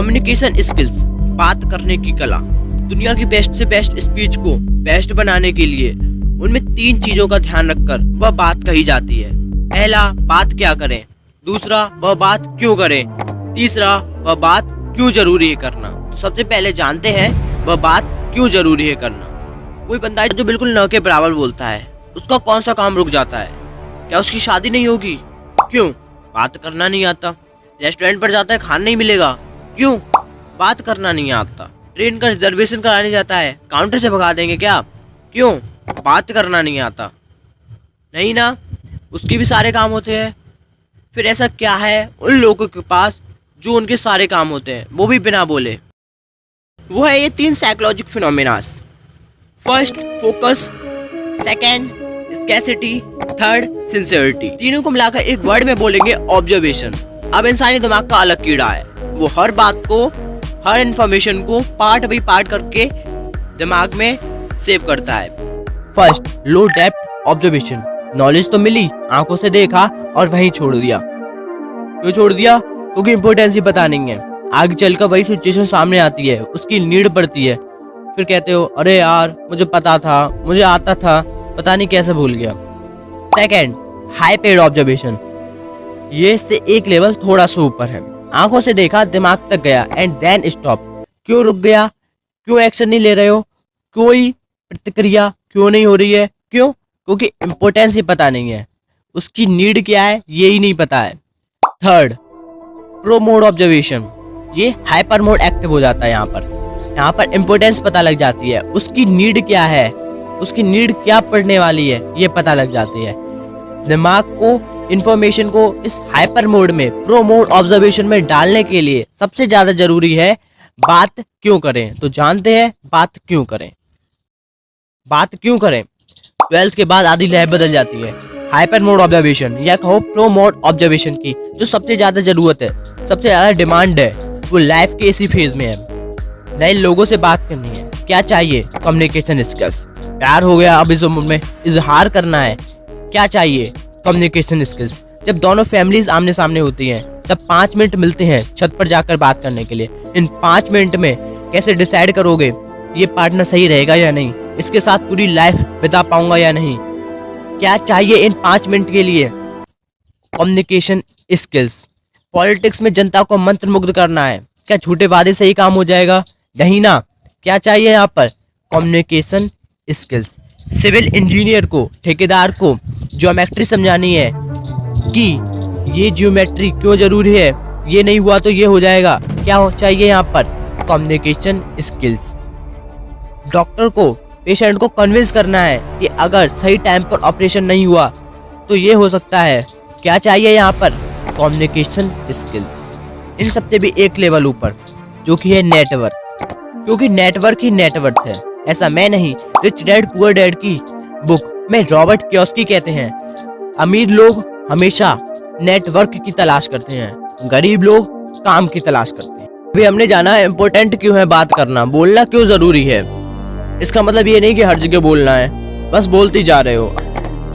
Communication skills, बात करने की कला। दुनिया की बेस्ट से बेस्ट स्पीच को बेस्ट बनाने के लिए उनमें 3 चीजों का ध्यान रखकर वह बात कही जाती है। पहला, बात क्या करें। दूसरा, वह बात क्यों करें। तीसरा, वह बात क्यों जरूरी है करना। तो सबसे पहले जानते हैं वह बात क्यों जरूरी है करना। कोई बंदा है जो बिल्कुल न के बराबर बोलता है, उसका कौन सा काम रुक जाता है? क्या उसकी शादी नहीं होगी? क्यों? बात करना नहीं आता। रेस्टोरेंट पर जाता है, खाना नहीं मिलेगा। क्यों? बात करना नहीं आता। ट्रेन का रिजर्वेशन कराने जाता है, काउंटर से भगा देंगे क्या? क्यों? बात करना नहीं आता। नहीं ना, उसके भी सारे काम होते हैं। फिर ऐसा क्या है उन लोगों के पास जो उनके सारे काम होते हैं वो भी बिना बोले? वो है ये 3 psychologic phenomenas. First, focus. Second, scarcity. Third, sincerity. तीनों को मिलाकर एक वर्ड में बोलेंगे ऑब्जर्वेशन। अब इंसानी दिमाग का अलग कीड़ा है, वो हर बात को, हर इंफॉर्मेशन को पार्ट बाई पार्ट करके दिमाग में सेव करता है। फर्स्ट, लो डेप्थ ऑब्जर्वेशन। नॉलेज तो मिली, आंखों से देखा और वहीं छोड़ दिया। क्यों छोड़ दिया? क्योंकि इंपॉर्टेंस ही पता नहीं है। आगे चलकर वही सिचुएशन सामने आती है, उसकी नीड पड़ती है, फिर कहते हो अरे यार मुझे पता था, मुझे आता था, पता नहीं कैसे भूल गया। Second, high paid observation. ये इससे एक लेवल थोड़ा सा ऊपर है। आंखों से देखा, दिमाग तक गया एंड देन स्टॉप। क्यों रुक गया? क्यों एक्शन नहीं ले रहे हो? कोई प्रतिक्रिया क्यों नहीं हो रही है? क्यों? क्योंकि इम्पोर्टेंस ही पता नहीं है, उसकी नीड क्या है ये ही नहीं पता है। Third, pro mode observation. ये हाइपर मोड एक्टिव हो जाता है। यहाँ पर इम्पोर्टेंस पता लग जाती है, उसकी नीड क्या है, उसकी नीड क्या पड़ने वाली है ये पता लग जाती है। दिमाग को, इंफॉर्मेशन को इस हाइपर मोड में, प्रो मोड ऑब्जर्वेशन में डालने के लिए सबसे ज्यादा जरूरी है बात क्यों करें। तो जानते हैं बात क्यों करें। बात क्यों करें? 12th के बाद आधी लाइफ बदल जाती है। हाइपर मोड ऑब्जर्वेशन या कहो प्रो मोड ऑब्जर्वेशन की जो सबसे ज्यादा जरूरत है, सबसे ज्यादा डिमांड है, वो लाइफ के इसी फेज में है। नए लोगों से बात करनी है। क्या चाहिए? Communication skills. प्यार हो गया, अब इस उम्र में इजहार करना है। क्या चाहिए? Communication skills. जब दोनों फैमिलीज आमने सामने होती हैं तब 5 मिनट मिलते हैं छत पर जाकर बात करने के लिए। इन 5 मिनट में कैसे डिसाइड करोगे ये पार्टनर सही रहेगा या नहीं, इसके साथ पूरी लाइफ बिता पाऊंगा या नहीं? क्या चाहिए इन 5 मिनट के लिए? Communication skills. पॉलिटिक्स में जनता को मंत्रमुग्ध करना है। क्या झूठे वादे से ही काम हो जाएगा? नहीं ना। क्या चाहिए यहाँ पर? Communication skills. सिविल इंजीनियर को, ठेकेदार को ज्योमेट्री समझानी है कि ये ज्योमेट्री क्यों जरूरी है, ये नहीं हुआ तो ये हो जाएगा। क्या चाहिए यहाँ पर? Communication skills. डॉक्टर को पेशेंट को कन्विंस करना है कि अगर सही टाइम पर ऑपरेशन नहीं हुआ तो ये हो सकता है। क्या चाहिए यहाँ पर? Communication skill. इन सबसे भी एक लेवल ऊपर जो कि है नेटवर्क, क्योंकि नेटवर्क ही नेटवर्क है। ऐसा मैं नहीं, रिच डैड पुअर डैड की बुक में रॉबर्ट कियोसाकी कहते हैं, अमीर लोग हमेशा नेटवर्क की तलाश करते हैं, गरीब लोग काम की तलाश करते हैं। अभी हमने जाना है इम्पोर्टेंट क्यों है बात करना, बोलना क्यों जरूरी है। इसका मतलब ये नहीं कि हर जगह बोलना है, बस बोलते ही जा रहे हो,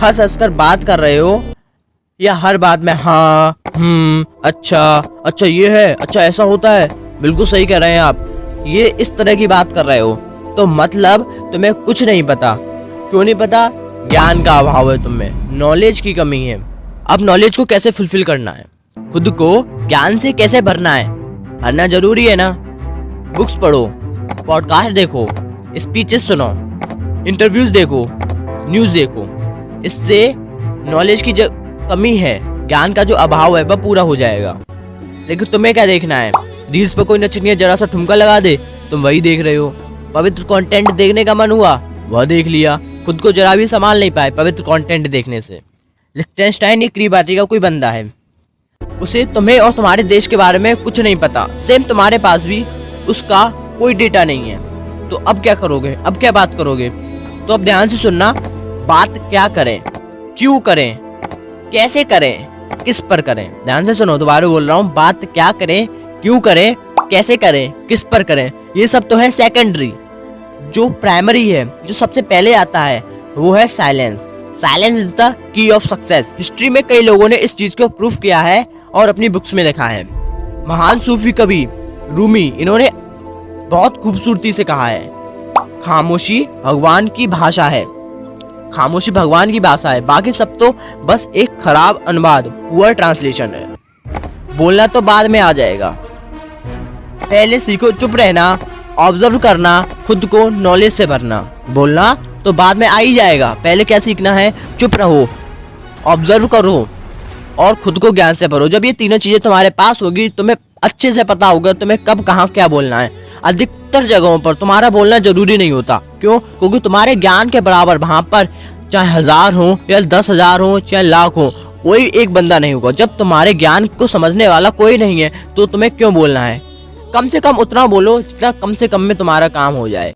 हंस हंस कर बात कर रहे हो, या हर बात में हाँ अच्छा ये है, अच्छा ऐसा होता है, बिल्कुल सही कह रहे हैं आप, ये इस तरह की बात कर रहे हो, तो मतलब तुम्हें कुछ नहीं पता। क्यों नहीं पता? ज्ञान का अभाव है तुम में, नॉलेज की कमी है। अब नॉलेज को कैसे फुलफिल करना है, खुद को ज्ञान से कैसे भरना है, भरना जरूरी है ना। बुक्स पढ़ो, पॉडकास्ट देखो, स्पीचेस सुनो, इंटरव्यूज देखो, न्यूज देखो, इससे नॉलेज की जो कमी है, ज्ञान का जो अभाव है वह पूरा हो जाएगा। लेकिन तुम्हें क्या देखना है? रील्स पर कोई नचनिया जरा सा ठुमका लगा दे, तुम वही देख रहे हो। पवित्र कंटेंट देखने का मन हुआ, वह देख लिया, खुद को जरा भी संभाल नहीं पाए पवित्र कंटेंट देखने से। लिechtenstein एक क्रीबाती का कोई बंदा है, उसे तुम्हें और तुम्हारे देश के बारे में कुछ नहीं पता, सेम तुम्हारे पास भी उसका कोई डेटा नहीं है। तो अब क्या करोगे? अब क्या बात करोगे? तो अब ध्यान से सुनना, बात क्या करें, क्यों करें, कैसे करें, किस पर करें। ध्यान से सुनो, दोबारा बोल रहा हूँ, बात क्या करें, क्यों करें, कैसे करें, किस पर करें। ये सब तो है सेकेंडरी। जो प्राइमरी है, जो सबसे पहले आता है, वो है silence. Silence is the key of success. History में कई लोगों ने इस चीज को प्रूफ किया है और अपनी बुक्स में लिखा है। महान सूफी कवि रूमी, इन्होंने बहुत खूबसूरती से कहा है, खामोशी भगवान की भाषा है। खामोशी भगवान की भाषा है, बाकी सब तो बस एक खराब अनुवाद, पुअर ट्रांसलेशन है। बोलना तो बाद में आ जाएगा, पहले सीखो चुप रहना, ऑब्जर्व करना, खुद को नॉलेज से भरना। बोलना तो बाद में आ ही जाएगा, पहले क्या सीखना है, चुप रहो, ऑब्जर्व करो और खुद को ज्ञान से भरो। जब ये तीनों चीजें तुम्हारे पास होगी, तुम्हें अच्छे से पता होगा तुम्हें कब कहाँ क्या बोलना है। अधिकतर जगहों पर तुम्हारा बोलना जरूरी नहीं होता, क्यों? क्योंकि तुम्हारे ज्ञान के बराबर वहां पर चाहे 1000 हो या 10,000 हो चाहे लाख हो, कोई एक बंदा नहीं होगा। जब तुम्हारे ज्ञान को समझने वाला कोई नहीं है तो तुम्हें क्यों बोलना है? कम से कम उतना बोलो जितना कम से कम में तुम्हारा काम हो जाए।